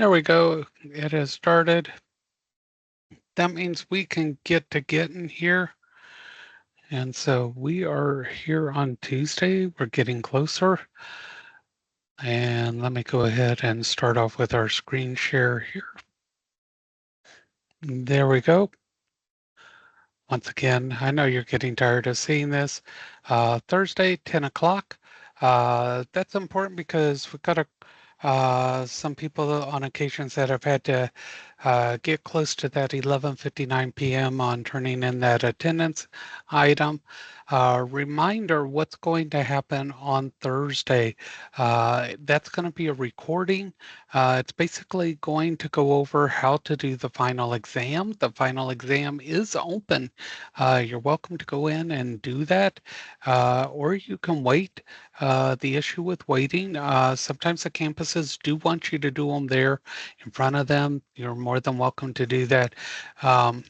There we go. It has started. That means we can get to getting here. And so we are here on Tuesday. We're getting closer. And let me go ahead and start off with our screen share here. There we go. Once again, I know you're getting tired of seeing this. Thursday, 10 o'clock. That's important because we've got some people on occasions that have had to get close to that 11:59 p.m. on turning in that attendance item. Reminder what's going to happen on Thursday. That's going to be a recording. It's basically going to go over how to do the final exam. The final exam is open. You're welcome to go in and do that, or you can wait. The issue with waiting, sometimes the campuses do want you to do them there in front of them. You're more than welcome to do that. Um,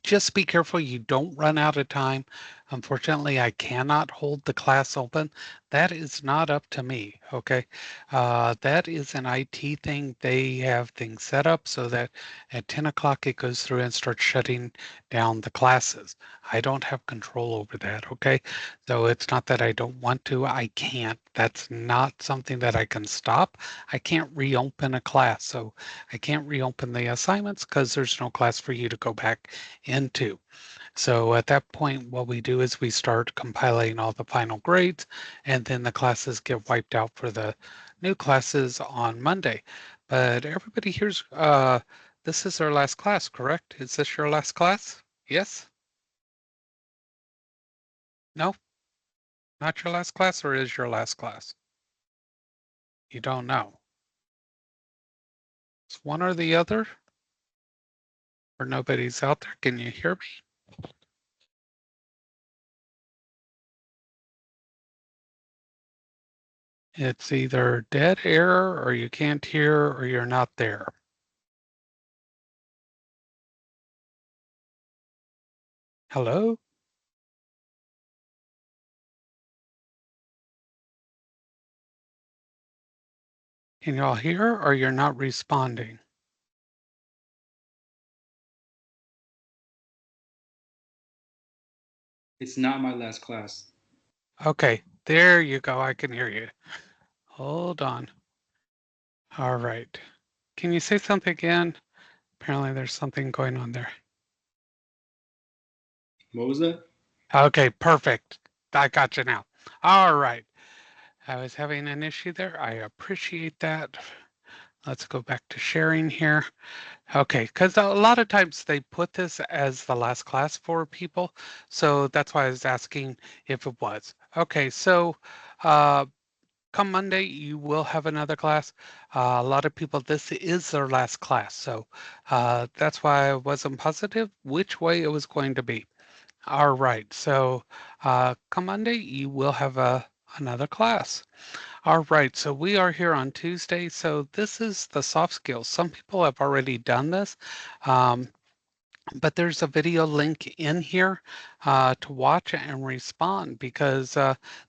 just be careful you don't run out of time. Unfortunately, I cannot hold the class open. That is not up to me, okay? That is an IT thing. They have things set up so that at 10 o'clock it goes through and starts shutting down the classes. I don't have control over that, okay? So it's not that I don't want to, I can't. That's not something that I can stop. I can't reopen a class, so I can't reopen the assignments because there's no class for you to go back into. So at that point, what we do is we start compiling all the final grades, and then the classes get wiped out for the new classes on Monday. But everybody here's, this is our last class, correct? Is this your last class? Yes? No? Not your last class, or is your last class? You don't know. It's one or the other, or nobody's out there. Can you hear me? It's either dead air, or you can't hear, or you're not there. Hello? Can y'all hear, or you're not responding? It's not my last class. Okay, there you go. I can hear you. Hold on. All right. Can you say something again? Apparently there's something going on there. What was that? Okay, perfect. I got you now. All right. I was having an issue there. I appreciate that. Let's go back to sharing here. Okay, because a lot of times they put this as the last class for people. So that's why I was asking if it was. Okay, so uh, come Monday, you will have another class. A lot of people, this is their last class. So that's why I wasn't positive which way it was going to be. All right, so come Monday, you will have another class. All right, so we are here on Tuesday. So this is the soft skills. Some people have already done this. Um, but there's a video link in here to watch and respond because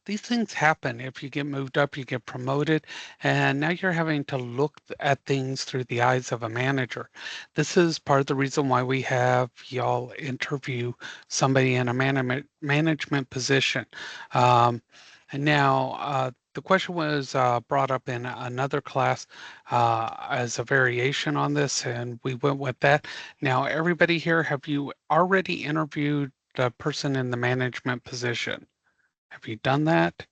these things happen. If you get moved up, you get promoted, and now you're having to look at things through the eyes of a manager. This is part of the reason why we have y'all interview somebody in a management position. And now, the question was brought up in another class as a variation on this, and we went with that. Now, everybody here, have you already interviewed the person in the management position? Have you done that?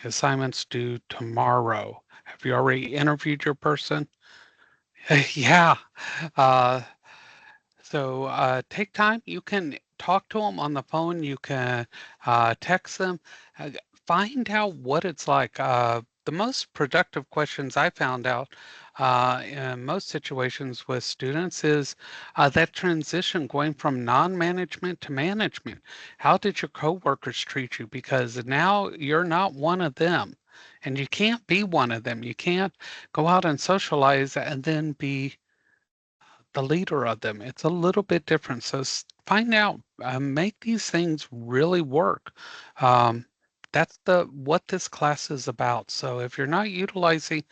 Assignments due tomorrow. Have you already interviewed your person? Yeah. Uh, so take time. You can talk to them on the phone. You can text them. Uh, find out what it's like. The most productive questions I found out in most situations with students is that transition going from non-management to management. How did your coworkers treat you? Because now you're not one of them. And you can't be one of them. You can't go out and socialize and then be the leader of them. It's a little bit different. So find out, make these things really work. Um, that's the what this class is about. So if you're not utilizing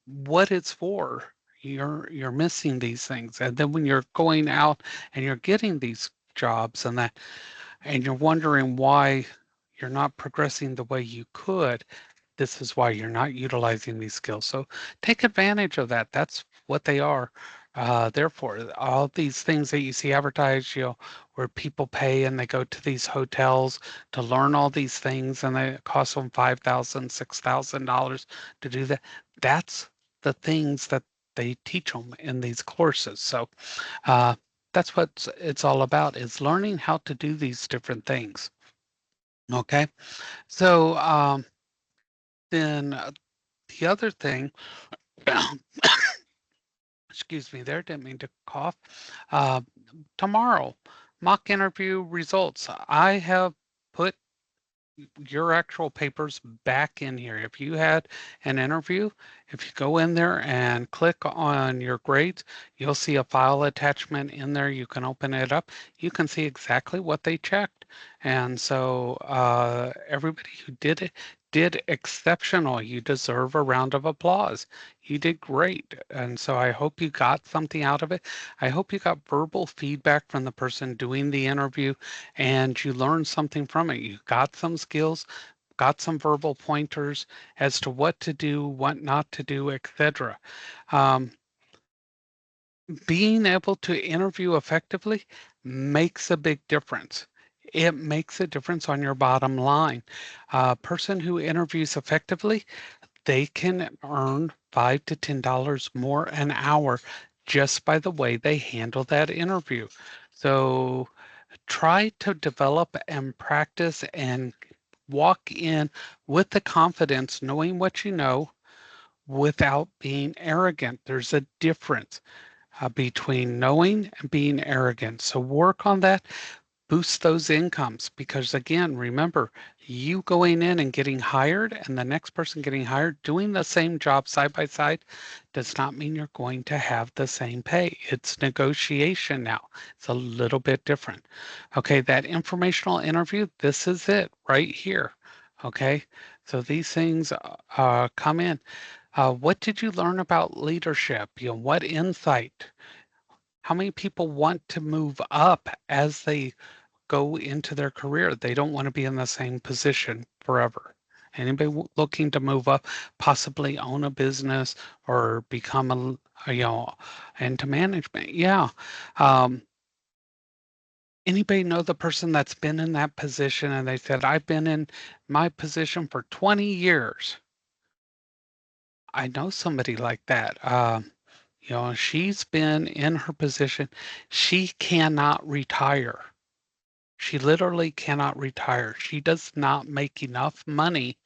what it's for, you're missing these things. And then when you're going out and you're getting these jobs and that, and you're wondering why you're not progressing the way you could, this is why you're not utilizing these skills. So take advantage of that. That's what they are. Therefore, all these things that you see advertised, where people pay and they go to these hotels to learn all these things, and it costs them $5,000, $6,000 to do that. That's the things that they teach them in these courses. So uh, that's what it's all about, is learning how to do these different things. Okay. So then the other thing, excuse me there, didn't mean to cough. Uh, Tomorrow, mock interview results. I have put your actual papers back in here. If you had an interview, if you go in there and click on your grades, you'll see a file attachment in there. You can open it up. You can see exactly what they checked. And so everybody who did it did exceptional. You deserve a round of applause. You did great. And so I hope you got something out of it. I hope you got verbal feedback from the person doing the interview and you learned something from it. You got some skills, got some verbal pointers as to what to do, what not to do, etc. Um, Being able to interview effectively makes a big difference. It makes a difference on your bottom line. A person who interviews effectively, they can earn $5 to $10 more an hour just by the way they handle that interview. So try to develop and practice and walk in with the confidence, knowing what you know without being arrogant. There's a difference between knowing and being arrogant. So work on that, boost those incomes, because again, remember, you going in and getting hired and the next person getting hired doing the same job side by side does not mean you're going to have the same pay. It's negotiation now. It's a little bit different. Okay, that informational interview, this is it right here. Okay, so these things come in. What did you learn about leadership? What insight? How many people want to move up as they go into their career? They don't want to be in the same position forever. Anybody looking to move up, possibly own a business or become into management? Yeah. Um, Anybody know the person that's been in that position and they said, I've been in my position for 20 years. I know somebody like that. She's been in her position. She cannot retire. She literally cannot retire. She does not make enough money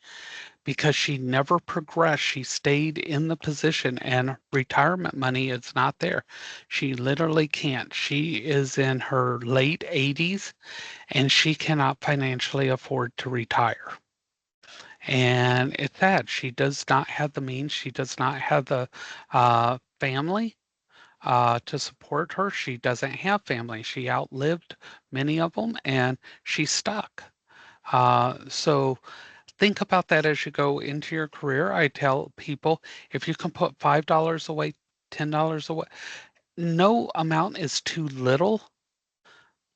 because she never progressed. She stayed in the position and retirement money is not there. She literally can't. She is in her late 80s and she cannot financially afford to retire. And it's sad. She does not have the means. She does not have the family to support her. She doesn't have family. She outlived many of them and she's stuck. So think about that as you go into your career. I tell people if you can put $5 away, $10 away, no amount is too little.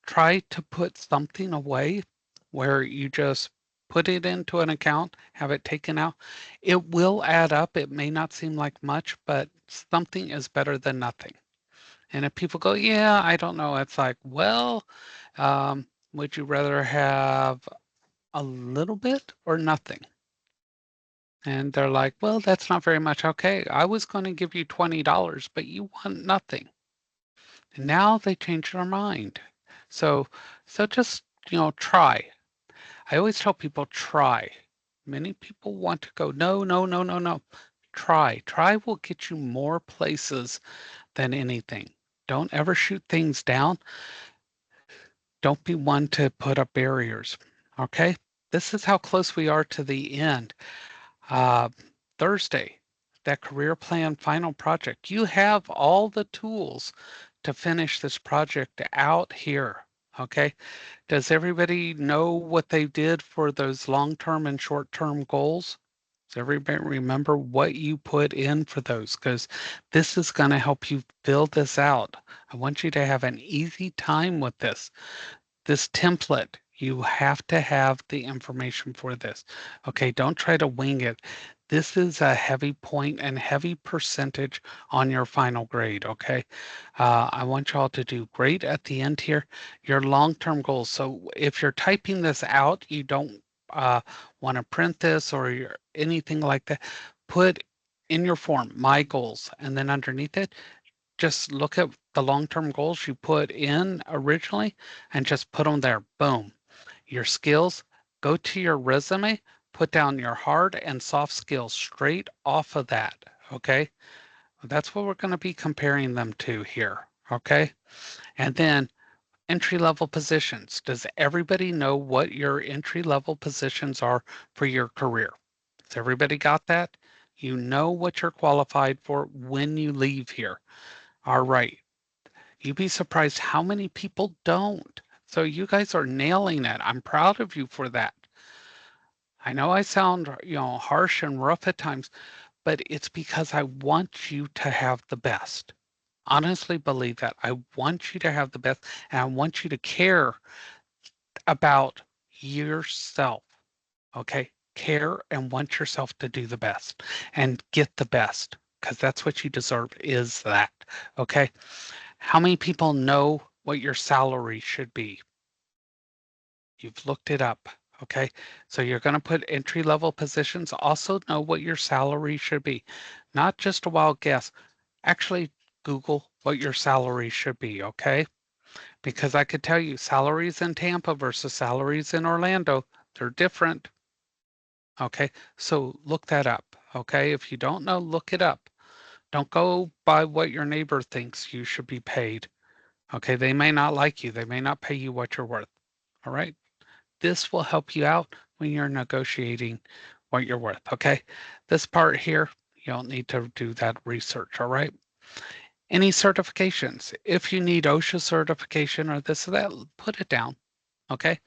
Try to put something away where you just put it into an account, have it taken out. It will add up. It may not seem like much, but something is better than nothing. And if people go, yeah, I don't know, it's like, well, would you rather have a little bit or nothing? And they're like, well, that's not very much. Okay, I was going to give you $20, but you want nothing. And now they change their mind. So, so just, try. I always tell people, try. Many people want to go, no, no, no, no, no. Try. Try will get you more places than anything. Don't ever shoot things down. Don't be one to put up barriers. Okay? This is how close we are to the end. Uh, Thursday, that career plan final project. You have all the tools to finish this project out here. Okay. Does everybody know what they did for those long-term and short-term goals? Does everybody remember what you put in for those? Because this is going to help you fill this out. I want you to have an easy time with this template. You have to have the information for this. Okay, don't try to wing it. This is a heavy point and heavy percentage on your final grade. Okay, I want y'all to do great at the end here. Your long-term goals. So if you're typing this out, you don't want to print this or anything like that. Put in your form my goals, and then underneath it, just look at the long-term goals you put in originally and just put them there. Boom. Your skills, go to your resume, put down your hard and soft skills straight off of that. Okay. That's what we're going to be comparing them to here. Okay. And then entry level positions. Does everybody know what your entry level positions are for your career? Has everybody got that? You know what you're qualified for when you leave here. All right. You'd be surprised how many people don't. So you guys are nailing it. I'm proud of you for that. I know I sound, harsh and rough at times, but it's because I want you to have the best. Honestly believe that. I want you to have the best and I want you to care about yourself. Okay? Care and want yourself to do the best and get the best because that's what you deserve is that. Okay? How many people know what your salary should be? You've looked it up. Okay. So you're going to put entry level positions. Also know what your salary should be. Not just a wild guess. Actually, Google what your salary should be. Okay. Because I could tell you salaries in Tampa versus salaries in Orlando, they're different. Okay. So look that up. Okay. If you don't know, look it up. Don't go by what your neighbor thinks you should be paid. Okay. They may not like you. They may not pay you what you're worth. All right. This will help you out when you're negotiating what you're worth. Okay. This part here, you don't need to do that research. All right. Any certifications, if you need OSHA certification or this or that, put it down. Okay.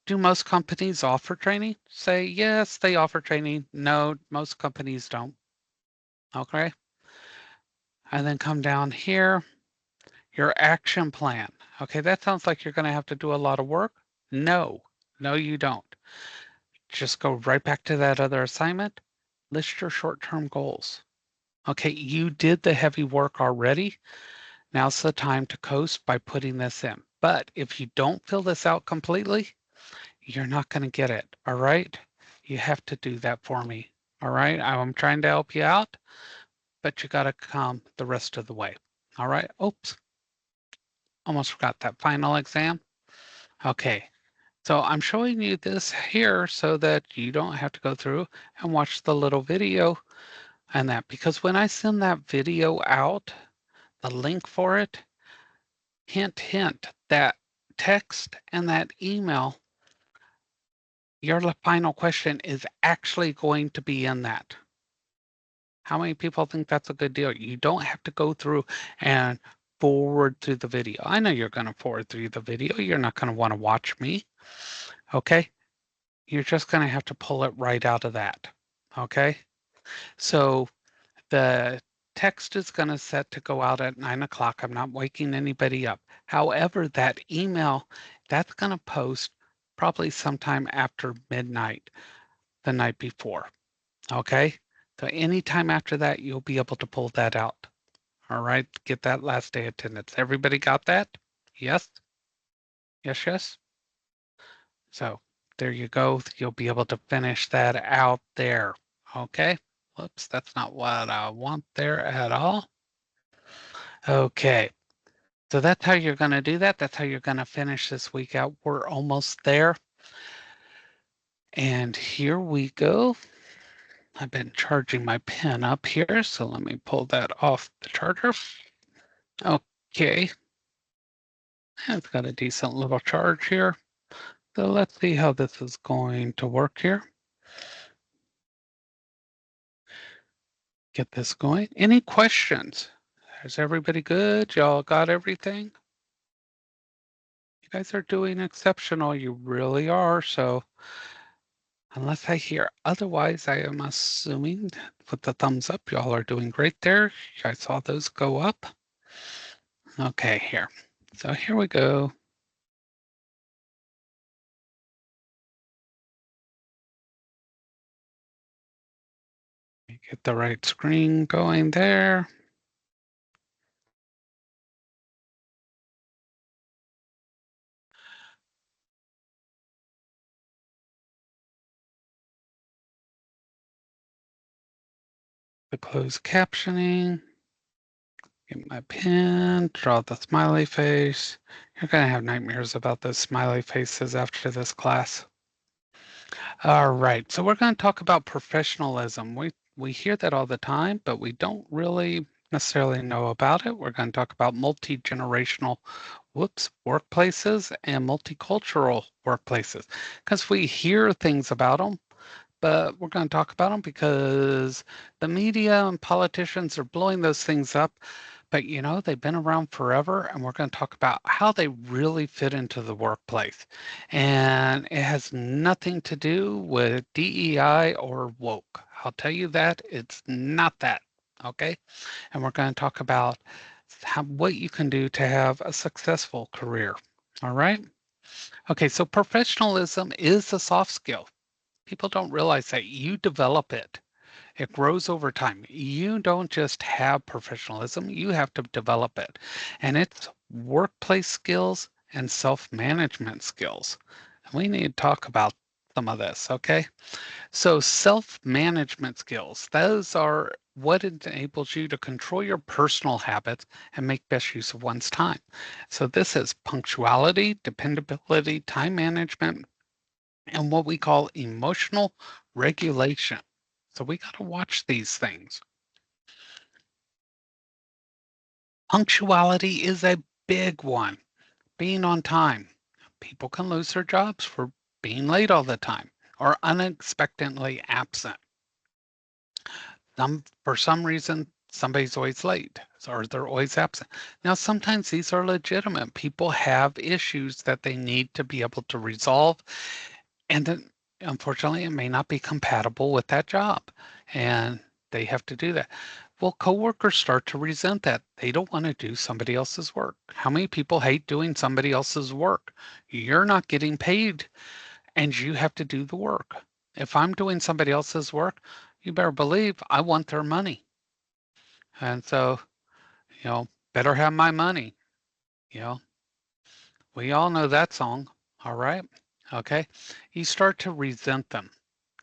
Do most companies offer training? Say yes, they offer training. No, most companies don't. Okay. And then come down here, your action plan. Okay, that sounds like you're going to have to do a lot of work. No, no, you don't. Just go right back to that other assignment. List your short-term goals. Okay, you did the heavy work already. Now's the time to coast by putting this in. But if you don't fill this out completely, you're not going to get it. All right. You have to do that for me. All right. I'm trying to help you out, but you got to come the rest of the way. All right. Oops. Almost forgot that final exam. Okay. So I'm showing you this here so that you don't have to go through and watch the little video and that, because when I send that video out, the link for it, hint, hint, that text and that email, your final question is actually going to be in that. How many people think that's a good deal? You don't have to go through and forward through the video. I know you're going to forward through the video. You're not going to want to watch me. Okay. You're just going to have to pull it right out of that. Okay. So the text is going to set to go out at 9 o'clock. I'm not waking anybody up. However, that email, that's going to post probably sometime after midnight the night before. Okay. So anytime after that, you'll be able to pull that out. All right. Get that last day attendance. Everybody got that? Yes. Yes. Yes. So there you go. You'll be able to finish that out there. Okay. Whoops. That's not what I want there at all. Okay. So that's how you're going to do that. That's how you're going to finish this week out. We're almost there. And here we go. I've been charging my pen up here, so let me pull that off the charger. Okay. It's got a decent little charge here. So let's see how this is going to work here. Get this going. Any questions? Is everybody good? Y'all got everything? guys are doing exceptional. You really are. So unless I hear otherwise, I am assuming with the thumbs up, y'all are doing great there. I saw those go up. Okay, here. So here we go. Get the right screen going there. The closed captioning. Get my pen, draw the smiley face. You're gonna have nightmares about those smiley faces after this class. All right, so we're going to talk about professionalism. We hear that all the time, but we don't really necessarily know about it. We're going to talk about multi-generational, workplaces and multicultural workplaces because we hear things about them, but we're going to talk about them because the media and politicians are blowing those things up. But they've been around forever, and we're going to talk about how they really fit into the workplace. And it has nothing to do with DEI or woke. I'll tell you that it's not that. Okay. And we're going to talk about what you can do to have a successful career. All right. Okay. So professionalism is a soft skill. People don't realize that you develop it. It grows over time. You don't just have professionalism, you have to develop it. And it's workplace skills and self-management skills. And we need to talk about some of this, okay? So self-management skills, those are what enables you to control your personal habits and make best use of one's time. So this is punctuality, dependability, time management, and what we call emotional regulation. So we got to watch these things. Punctuality is a big one. Being on time. People can lose their jobs for being late all the time or unexpectedly absent. For some reason, somebody's always late or they're always absent. Now, sometimes these are legitimate. People have issues that they need to be able to resolve. And then, unfortunately, it may not be compatible with that job, and they have to do that. Well, coworkers start to resent that. They don't want to do somebody else's work. How many people hate doing somebody else's work? You're not getting paid, and you have to do the work. If I'm doing somebody else's work, you better believe I want their money. And so, better have my money. You know, we all know that song. All right. Okay. You start to resent them.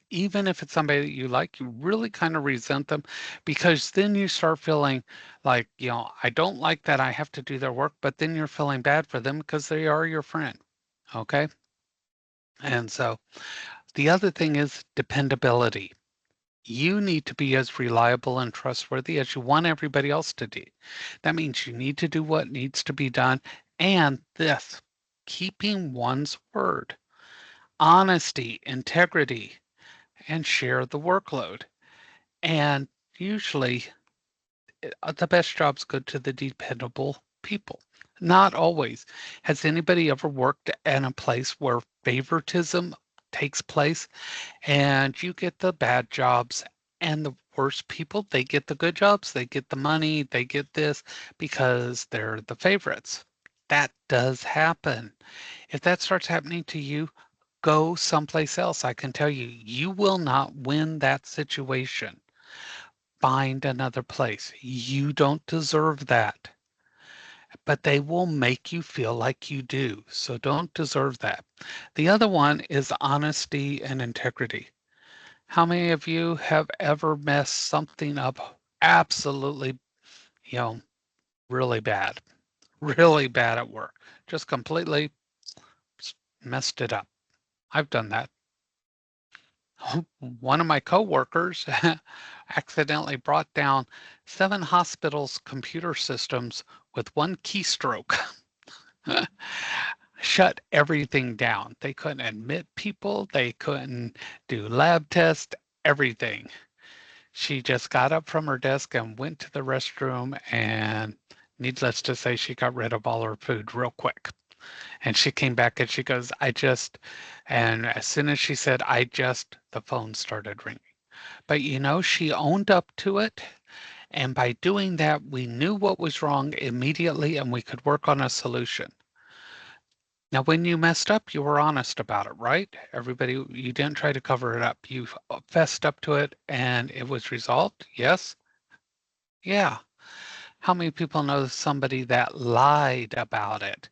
Even if it's somebody that you like, you really kind of resent them because then you start feeling like, I don't like that I have to do their work, but then you're feeling bad for them because they are your friend. Okay. And so the other thing is dependability. You need to be as reliable and trustworthy as you want everybody else to do. That means you need to do what needs to be done. And this, keeping one's word, honesty, integrity, and share the workload. And usually, the best jobs go to the dependable people. Not always. Has anybody ever worked in a place where favoritism takes place and you get the bad jobs and the worst people, they get the good jobs, they get the money, they get this because they're the favorites. That does happen. If that starts happening to you, go someplace else. I can tell you, you will not win that situation. Find another place. You don't deserve that, but they will make you feel like you do. So don't deserve that. The other one is honesty and integrity. How many of you have ever messed something up absolutely, you know, really bad, really bad at work? Just completely messed it up. I've done that. One of my coworkers accidentally brought down 7 hospitals' computer systems with one keystroke. Shut everything down. They couldn't admit people, they couldn't do lab tests, everything. She just got up from her desk and went to the restroom, and needless to say, she got rid of all her food real quick. And she came back and she goes, and as soon as she said, the phone started ringing. But she owned up to it. And by doing that, we knew what was wrong immediately and we could work on a solution. Now, when you messed up, you were honest about it, right? Everybody, you didn't try to cover it up. You fessed up to it and it was resolved. Yes? Yeah. How many people know somebody that lied about it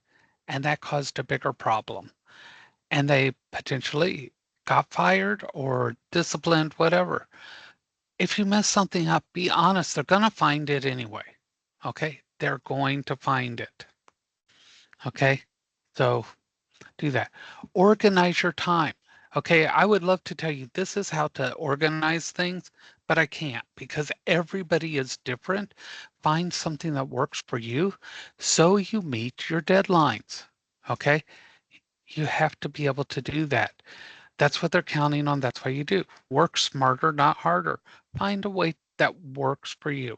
and that caused a bigger problem? And they potentially got fired or disciplined, whatever. If you mess something up, be honest. They're going to find it anyway. Okay? They're going to find it. Okay? So do that. Organize your time. Okay, I would love to tell you this is how to organize things, but I can't because everybody is different. Find something that works for you so you meet your deadlines. Okay, you have to be able to do that. That's what they're counting on. That's why you do. Work smarter, not harder. Find a way that works for you.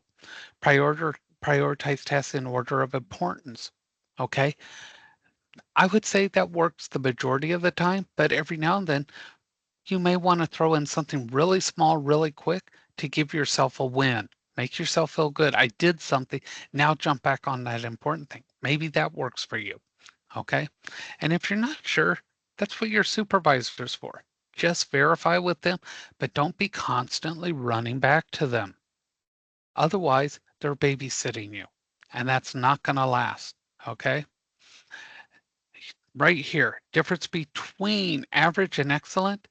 Prioritize tasks in order of importance. Okay, I would say that works the majority of the time, but every now and then you may want to throw in something really small, really quick to give yourself a win. Make yourself feel good. I did something. Now jump back on that important thing. Maybe that works for you. Okay. And if you're not sure, that's what your supervisor's for. Just verify with them, but don't be constantly running back to them. Otherwise, they're babysitting you, and that's not going to last. Okay. Right here, difference between average and excellent,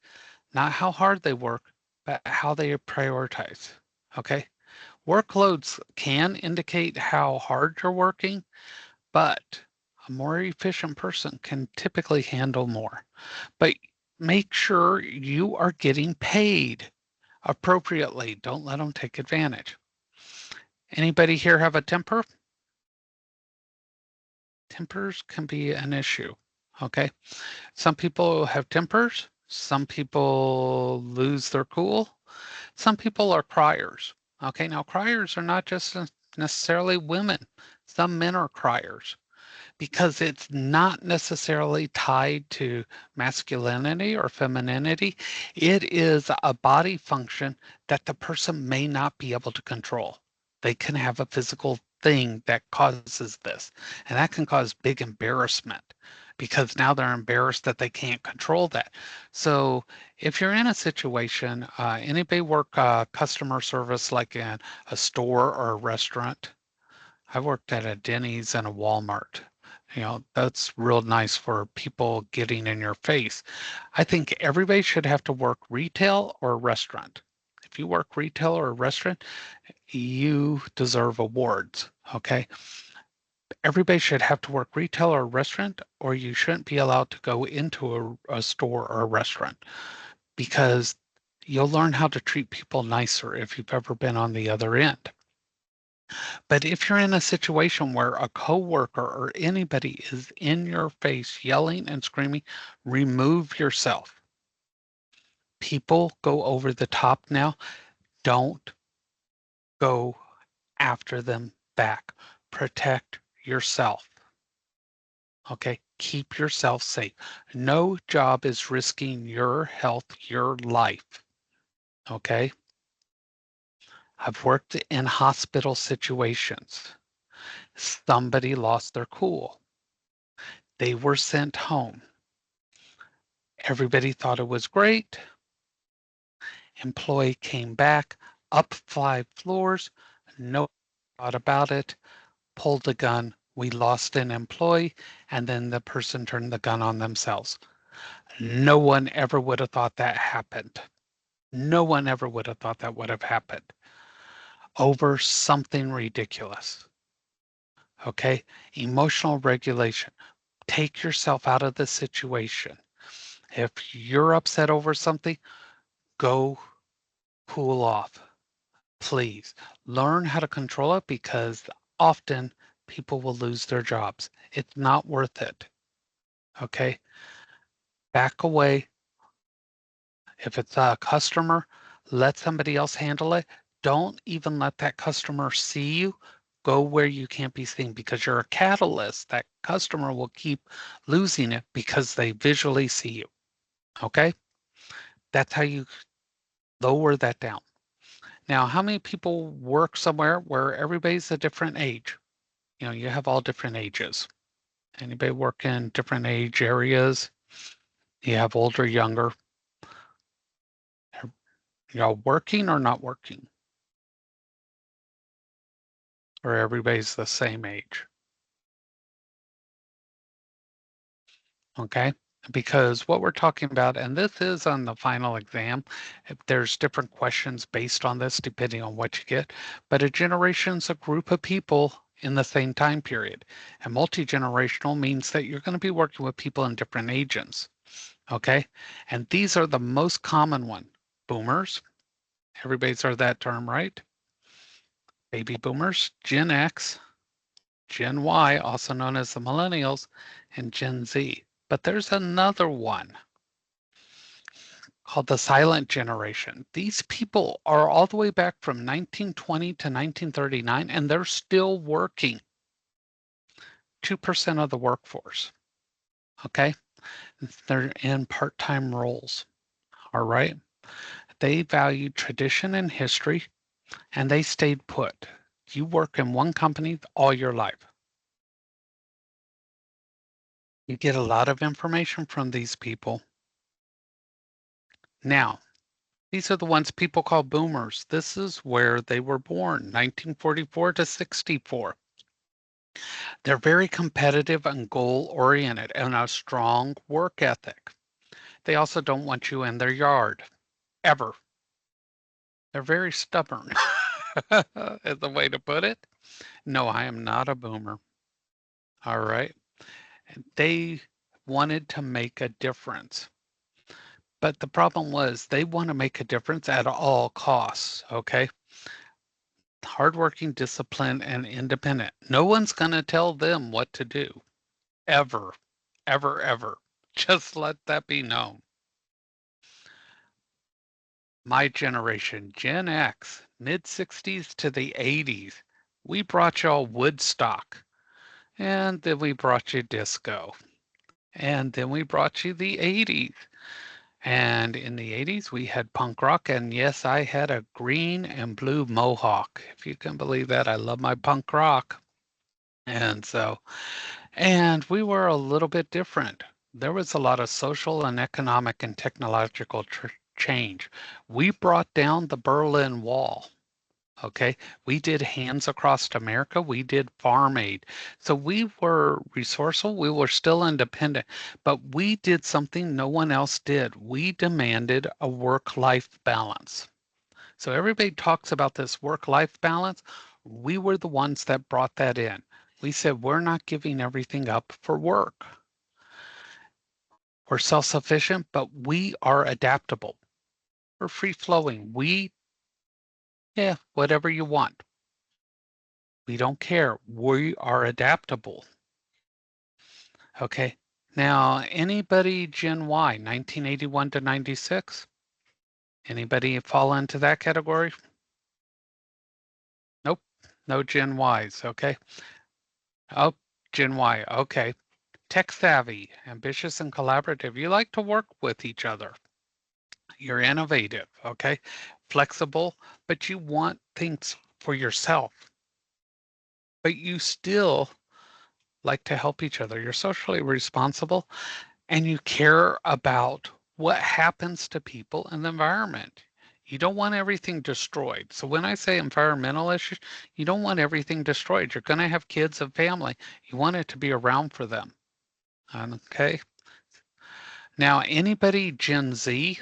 not how hard they work, but how they prioritize. Okay. Workloads can indicate how hard you're working, but a more efficient person can typically handle more. But make sure you are getting paid appropriately. Don't let them take advantage. Anybody here have a temper? Tempers can be an issue. Okay. Some people have tempers. Some people lose their cool. Some people are criers. Okay, now criers are not just necessarily women. Some men are criers because it's not necessarily tied to masculinity or femininity. It is a body function that the person may not be able to control. They can have a physical thing that causes this, and that can cause big embarrassment because now they're embarrassed that they can't control that. So if you're in a situation, anybody work customer service like in a store or a restaurant? I worked at a Denny's and a Walmart. That's real nice for people getting in your face. I think everybody should have to work retail or restaurant. If you work retail or restaurant, you deserve awards. Okay. Everybody should have to work retail or restaurant, or you shouldn't be allowed to go into a store or a restaurant because you'll learn how to treat people nicer if you've ever been on the other end. But if you're in a situation where a coworker or anybody is in your face yelling and screaming, remove yourself. People go over the top now. Don't go after them back. Protect yourself. Okay, keep yourself safe. No job is risking your health, your life. Okay, I've worked in hospital situations. Somebody lost their cool. They were sent home. Everybody thought it was great. Employee came back, up 5 floors, no thought about it, pulled the gun. We lost an employee, and then the person turned the gun on themselves. No one ever would have thought that happened. No one ever would have thought that would have happened over something ridiculous. Okay, emotional regulation. Take yourself out of the situation. If you're upset over something, go cool off. Please learn how to control it because often people will lose their jobs. It's not worth it. Okay, back away. If it's a customer, let somebody else handle it. Don't even let that customer see you. Go where you can't be seen because you're a catalyst that customer will keep losing it because they visually see you. Okay? That's how you lower that down. Now, how many people work somewhere where everybody's a different age? You have all different ages. Anybody work in different age areas? You have older, younger. Y'all working or not working? Or everybody's the same age? Okay? Because what we're talking about, and this is on the final exam, if there's different questions based on this depending on what you get, but a generation's a group of people in the same time period. And multi-generational means that you're going to be working with people in different ages. Okay? And these are the most common one. Boomers, everybody's heard that term, right? Baby boomers, Gen X, Gen Y, also known as the millennials, and Gen Z. But there's another one called the silent generation. These people are all the way back from 1920 to 1939, and they're still working. 2% of the workforce. Okay? They're in part-time roles. All right? They valued tradition and history, and they stayed put. You work in one company all your life. You get a lot of information from these people. Now, these are the ones people call boomers. This is where they were born, 1944 to 64. They're very competitive and goal-oriented and a strong work ethic. They also don't want you in their yard, ever. They're very stubborn, is the way to put it. No, I am not a boomer. All right. They wanted to make a difference. But the problem was they want to make a difference at all costs. Okay. Hardworking, disciplined, and independent. No one's going to tell them what to do. Ever, ever, ever. Just let that be known. My generation, Gen X, mid 60s to the 80s, we brought y'all Woodstock, and then we brought you disco, and then we brought you the 80s. And in the 80s, we had punk rock, and yes, I had a green and blue mohawk. If you can believe that, I love my punk rock. And we were a little bit different. There was a lot of social and economic and technological change. We brought down the Berlin Wall. Okay, we did Hands Across America. We did Farm Aid. So we were resourceful. We were still independent, but we did something no one else did. We demanded a work-life balance. So everybody talks about this work-life balance. We were the ones that brought that in. We said, we're not giving everything up for work. We're self-sufficient, but we are adaptable. We're free-flowing. Yeah, whatever you want. We don't care. We are adaptable. Okay. Now, anybody Gen Y, 1981 to 96? Anybody fall into that category? Nope. No Gen Ys. Okay. Oh, Gen Y. Okay. Tech savvy, ambitious and collaborative. You like to work with each other. You're innovative. Okay. Flexible, but you want things for yourself. But you still like to help each other. You're socially responsible and you care about what happens to people in the environment. You don't want everything destroyed. So when I say environmental issues, you don't want everything destroyed. You're going to have kids and family. You want it to be around for them. Okay. Now, anybody Gen Z,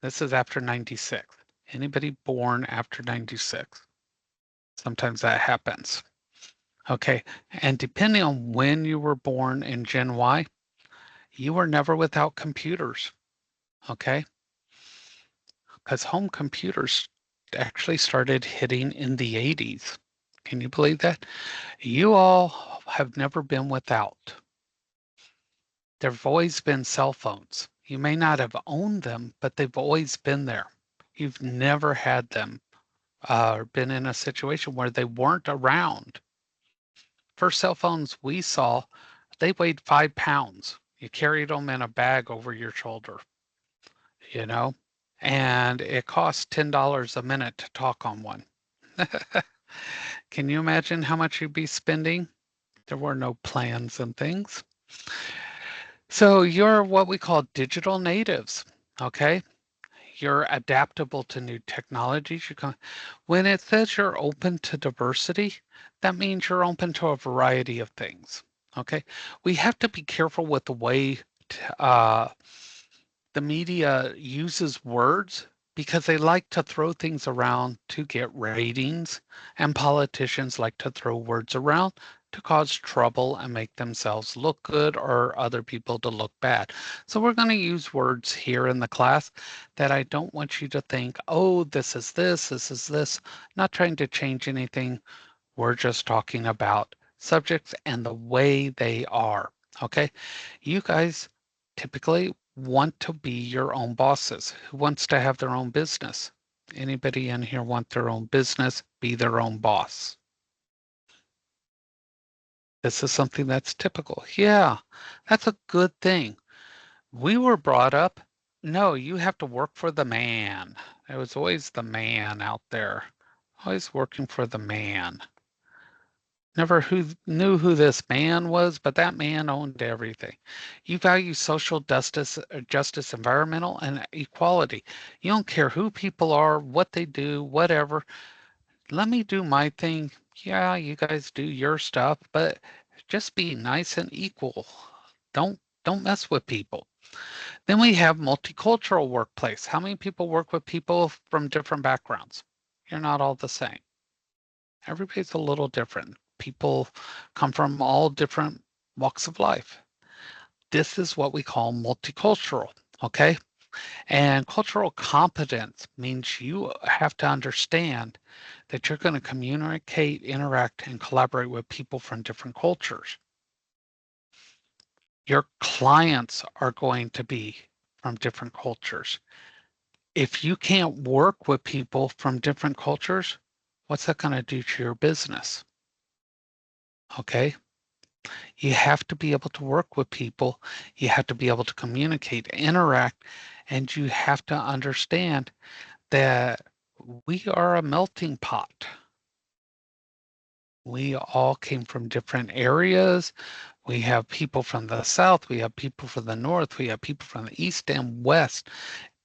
this is after 96. Anybody born after 96? Sometimes that happens. Okay. And depending on when you were born in Gen Y, you were never without computers. Okay. Because home computers actually started hitting in the 80s. Can you believe that? You all have never been without. There've always been cell phones. You may not have owned them, but they've always been there. You've never had them or been in a situation where they weren't around. First cell phones we saw, they weighed 5 pounds. You carried them in a bag over your shoulder, you know, and it cost $10 a minute to talk on one. Can you imagine how much you'd be spending? There were no plans and things. So you're what we call digital natives, okay? You're adaptable to new technologies. When it says you're open to diversity, that means you're open to a variety of things, okay? We have to be careful with the way the media uses words because they like to throw things around to get ratings, and politicians like to throw words around to cause trouble and make themselves look good or other people to look bad. So we're going to use words here in the class that I don't want you to think, oh, this is this. Not trying to change anything. We're just talking about subjects and the way they are. Okay. You guys typically want to be your own bosses. Who wants to have their own business? Anybody in here want their own business, be their own boss? This is something that's typical. Yeah, that's a good thing. We were brought up, no, you have to work for the man. There was always the man out there, always working for the man. Never who knew who this man was, but that man owned everything. You value social justice, environmental, and equality. You don't care who people are, what they do, whatever. Let me do my thing. Yeah, you guys do your stuff, but just be nice and equal. Don't mess with people. Then we have multicultural workplace. How many people work with people from different backgrounds? You're not all the same. Everybody's a little different. People come from all different walks of life. This is what we call multicultural, okay? And cultural competence means you have to understand that you're going to communicate, interact, and collaborate with people from different cultures. Your clients are going to be from different cultures. If you can't work with people from different cultures, what's that going to do to your business? Okay. You have to be able to work with people. You have to be able to communicate, interact, and you have to understand that we are a melting pot. We all came from different areas. We have people from the South. We have people from the North. We have people from the East and West.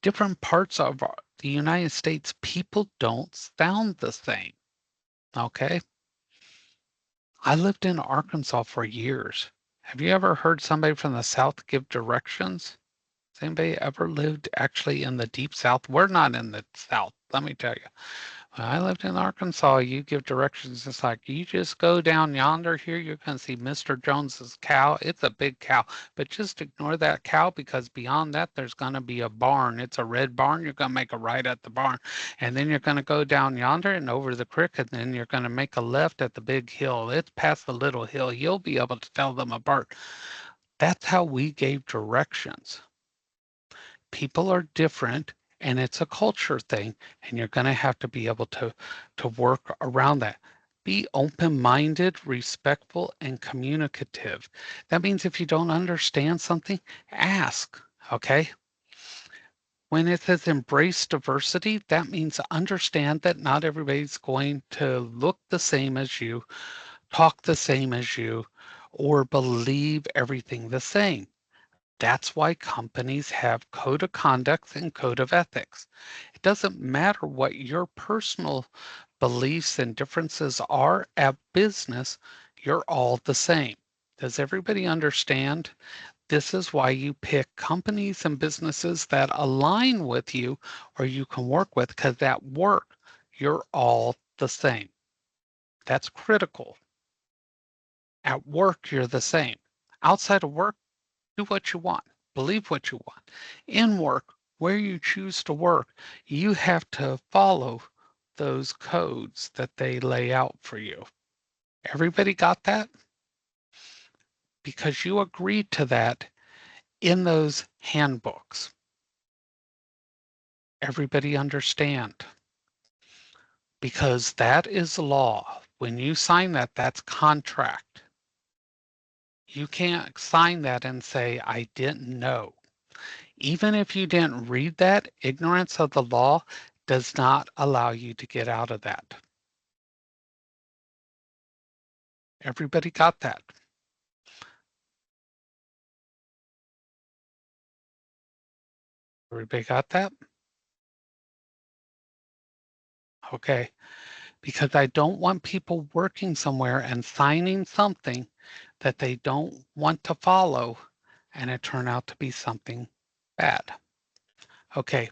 Different parts of the United States, people don't sound the same. Okay. I lived in Arkansas for years. Have you ever heard somebody from the South give directions? Has anybody ever lived actually in the deep South? We're not in the South, let me tell you. When I lived in Arkansas, you give directions. It's like you just go down yonder here, you're going to see Mr. Jones's cow. It's a big cow, but just ignore that cow because beyond that, there's going to be a barn. It's a red barn. You're going to make a right at the barn. And then you're going to go down yonder and over the creek, and then you're going to make a left at the big hill. It's past the little hill. You'll be able to tell them apart. That's how we gave directions. People are different and it's a culture thing, and you're going to have to be able to work around that. Be open-minded, respectful, and communicative. That means if you don't understand something, ask. Okay. When it says embrace diversity, that means understand that not everybody's going to look the same as you, talk the same as you, or believe everything the same. That's why companies have code of conduct and code of ethics. It doesn't matter what your personal beliefs and differences are at business, you're all the same. Does everybody understand? This is why you pick companies and businesses that align with you or you can work with, because at work, you're all the same. That's critical. At work, you're the same. Outside of work, do what you want, believe what you want. In work, where you choose to work, you have to follow those codes that they lay out for you. Everybody got that? Because you agreed to that in those handbooks. Everybody understand? Because that is law. When you sign that, that's contract. You can't sign that and say, I didn't know. Even if you didn't read that, ignorance of the law does not allow you to get out of that. Everybody got that? Everybody got that? Okay. Because I don't want people working somewhere and signing something that they don't want to follow and it turn out to be something bad. Okay.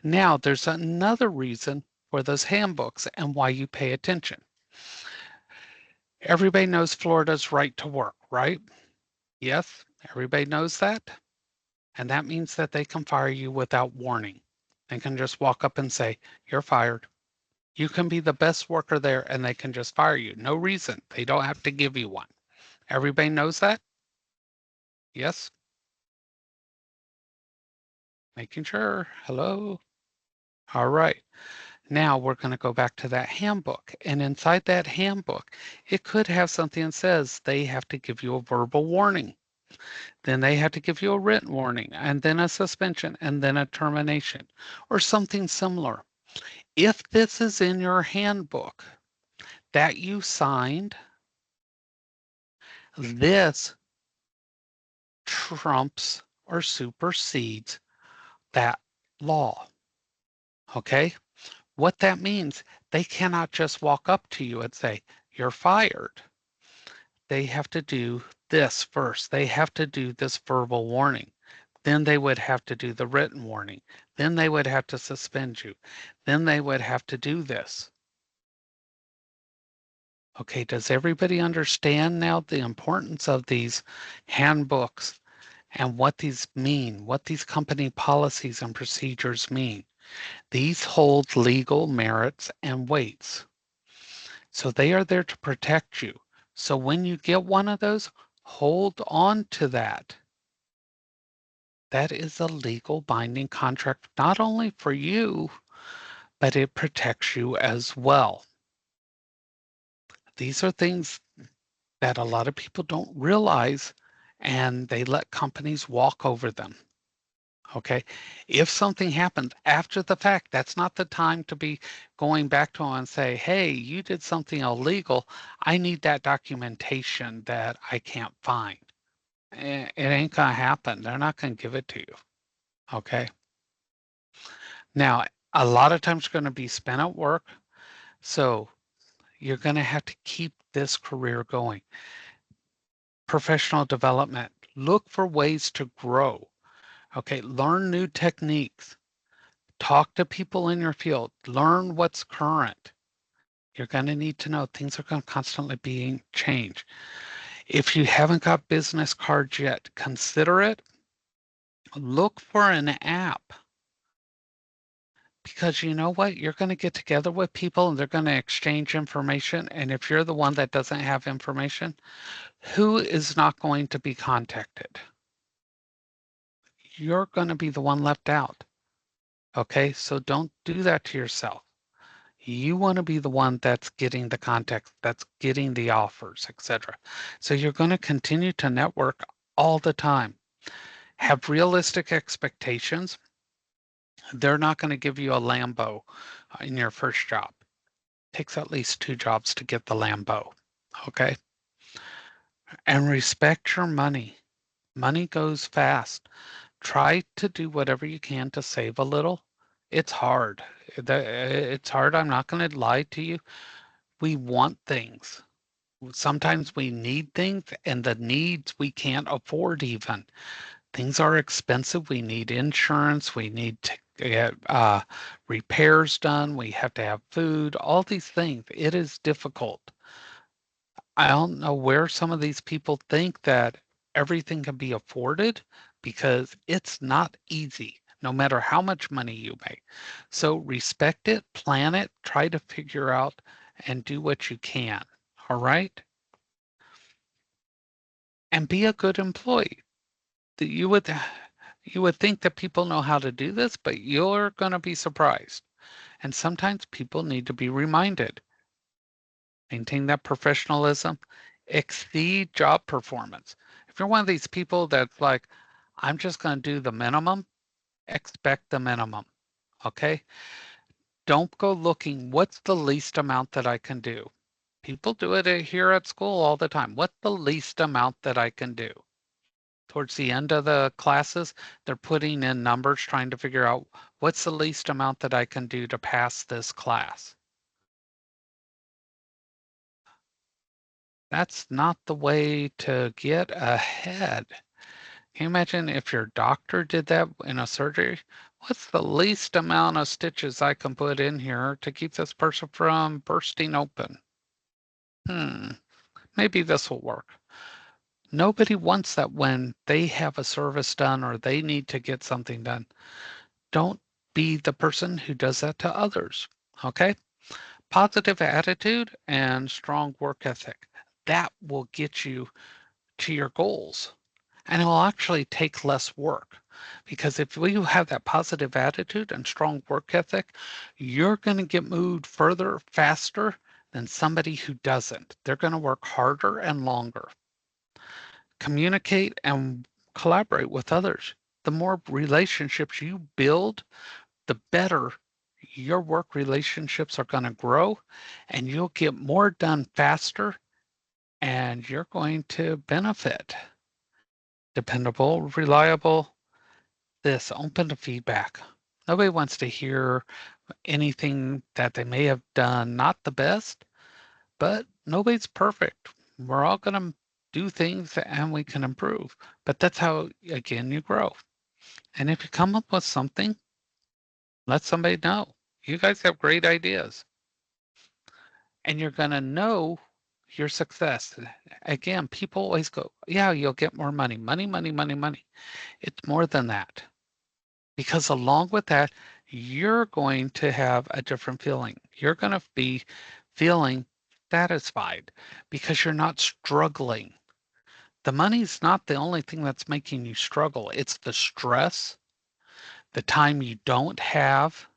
Now there's another reason for those handbooks and why you pay attention. Everybody knows Florida's right to work, right? Yes, everybody knows that. And that means that they can fire you without warning. They can just walk up and say, you're fired. You can be the best worker there and they can just fire you. No reason. They don't have to give you one. Everybody knows that? Yes? Making sure. Hello? All right. Now we're going to go back to that handbook. And inside that handbook, it could have something that says they have to give you a verbal warning. Then they have to give you a written warning, and then a suspension, and then a termination, or something similar. If this is in your handbook that you signed, this trumps or supersedes that law. Okay? What that means, they cannot just walk up to you and say, you're fired. They have to do this first. They have to do this verbal warning. Then they would have to do the written warning. Then they would have to suspend you. Then they would have to do this. Okay, does everybody understand now the importance of these handbooks and what these mean, what these company policies and procedures mean? These hold legal merits and weights. So they are there to protect you. So when you get one of those, hold on to that. That is a legal binding contract, not only for you, but it protects you as well. These are things that a lot of people don't realize and they let companies walk over them. Okay. If something happens after the fact, that's not the time to be going back to them and say, hey, you did something illegal. I need that documentation that I can't find. It ain't going to happen. They're not going to give it to you. Okay. Now, a lot of times you're going to be spent at work. So you're going to have to keep this career going. Professional development. Look for ways to grow. Okay. Learn new techniques. Talk to people in your field. Learn what's current. You're going to need to know things are going to constantly be changed. If you haven't got business cards yet, consider it. Look for an app because you know what? You're going to get together with people and they're going to exchange information. And if you're the one that doesn't have information, who is not going to be contacted? You're going to be the one left out. Okay, so don't do that to yourself. You want to be the one that's getting the context, that's getting the offers, etc. So you're going to continue to network all the time. Have realistic expectations. They're not going to give you a Lambo in your first job. It takes at least 2 jobs to get the Lambo. Okay. And respect your money. Money goes fast. Try to do whatever you can to save a little. It's hard. It's hard. I'm not going to lie to you. We want things. Sometimes we need things and the needs we can't afford even. Things are expensive. We need insurance. We need to get repairs done. We have to have food, all these things. It is difficult. I don't know where some of these people think that everything can be afforded because it's not easy, no matter how much money you make. So respect it, plan it, try to figure out and do what you can. All right? And be a good employee. You would think that people know how to do this, but you're going to be surprised. And sometimes people need to be reminded. Maintain that professionalism, exceed job performance. If you're one of these people that's like, I'm just going to do the minimum, expect the minimum. Okay. Don't go looking, what's the least amount that I can do? People do it here at school all the time. What's the least amount that I can do? Towards the end of the classes, they're putting in numbers trying to figure out what's the least amount that I can do to pass this class. That's not the way to get ahead. Can you imagine if your doctor did that in a surgery? What's the least amount of stitches I can put in here to keep this person from bursting open? Maybe this will work. Nobody wants that when they have a service done or they need to get something done. Don't be the person who does that to others. Okay? Positive attitude and strong work ethic. That will get you to your goals. And it will actually take less work. Because if you have that positive attitude and strong work ethic, you're going to get moved further, faster than somebody who doesn't. They're going to work harder and longer. Communicate and collaborate with others. The more relationships you build, the better your work relationships are going to grow and you'll get more done faster and you're going to benefit. Dependable, reliable, this open to feedback. Nobody wants to hear anything that they may have done not the best, but nobody's perfect. We're all going to do things and we can improve. But that's how, again, you grow. And if you come up with something, let somebody know. You guys have great ideas. And you're going to know your success. Again, people always go, yeah, you'll get more money, money, money, money, money. It's more than that. Because along with that, you're going to have a different feeling. You're going to be feeling satisfied because you're not struggling. The money's not the only thing that's making you struggle. It's the stress, the time you don't have,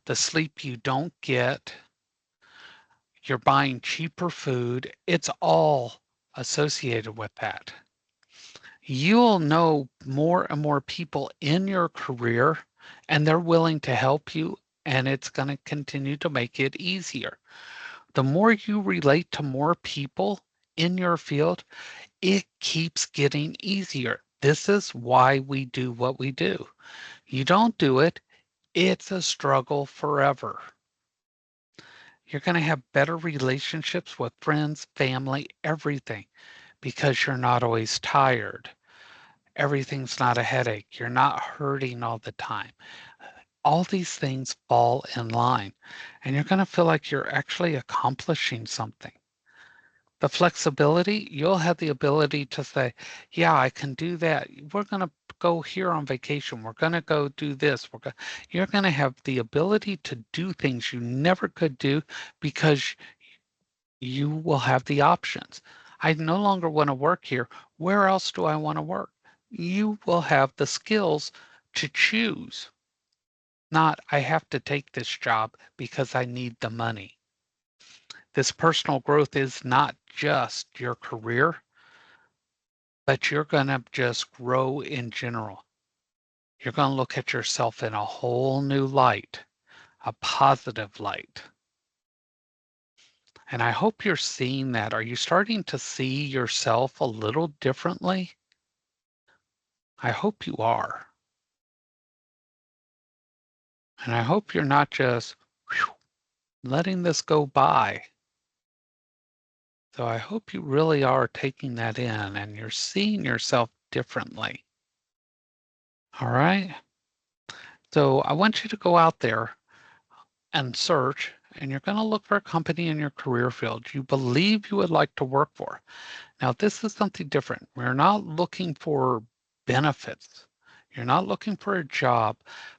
the sleep you don't get, you're buying cheaper food. It's all associated with that. You'll know more and more people in your career, and they're willing to help you, and it's going to continue to make it easier. The more you relate to more people in your field, it keeps getting easier. This is why we do what we do. You don't do it, it's a struggle forever. You're going to have better relationships with friends, family, everything, because you're not always tired. Everything's not a headache. You're not hurting all the time. All these things fall in line, and you're going to feel like you're actually accomplishing something. The flexibility, you'll have the ability to say, yeah, I can do that. We're going to go here on vacation. We're going to go do this. You're going to have the ability to do things you never could do because you will have the options. I no longer want to work here. Where else do I want to work? You will have the skills to choose, not I have to take this job because I need the money. This personal growth is not just your career, but you're going to just grow in general. You're going to look at yourself in a whole new light, a positive light. And I hope you're seeing that. Are you starting to see yourself a little differently? I hope you are. And I hope you're not just letting this go by. So I hope you really are taking that in and you're seeing yourself differently. All right. So I want you to go out there and search, and you're going to look for a company in your career field you believe you would like to work for. Now, this is something different. We're not looking for benefits. You're not looking for a job,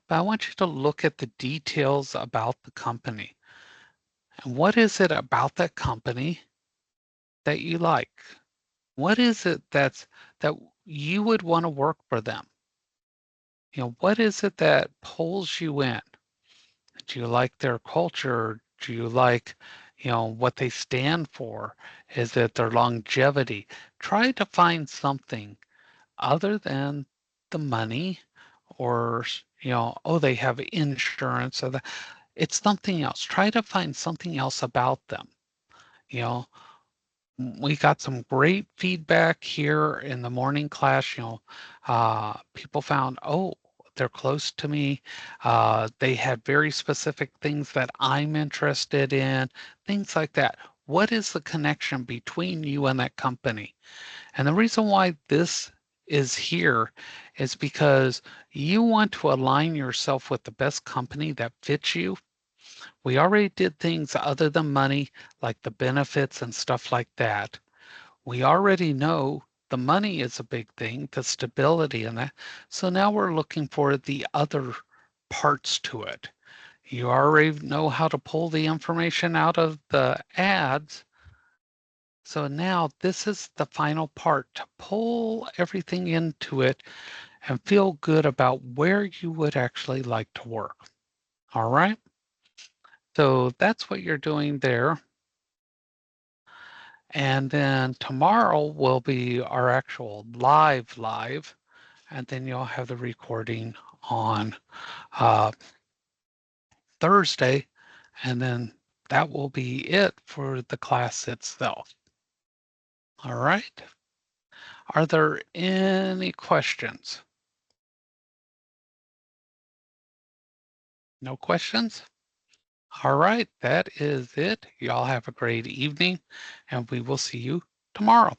but I want you to look at the details about the company. And what is it about that company that you like? What is it that you would want to work for them? What is it that pulls you in? Do you like their culture? Do you like, what they stand for? Is it their longevity? Try to find something other than the money or, oh, they have insurance or that. It's something else. Try to find something else about them. You know, we got some great feedback here in the morning class. People found, oh, they're close to me. They had very specific things that I'm interested in, things like that. What is the connection between you and that company? And the reason why this is here is because you want to align yourself with the best company that fits you. We already did things other than money, like the benefits and stuff like that. We already know the money is a big thing, the stability and that. So now we're looking for the other parts to it. You already know how to pull the information out of the ads. So now this is the final part to pull everything into it and feel good about where you would actually like to work. All right. So that's what you're doing there. And then tomorrow will be our actual live, and then you'll have the recording on uh, Thursday, and then that will be it for the class itself. All right. Are there any questions? No questions? All right, that is it. Y'all have a great evening, and we will see you tomorrow.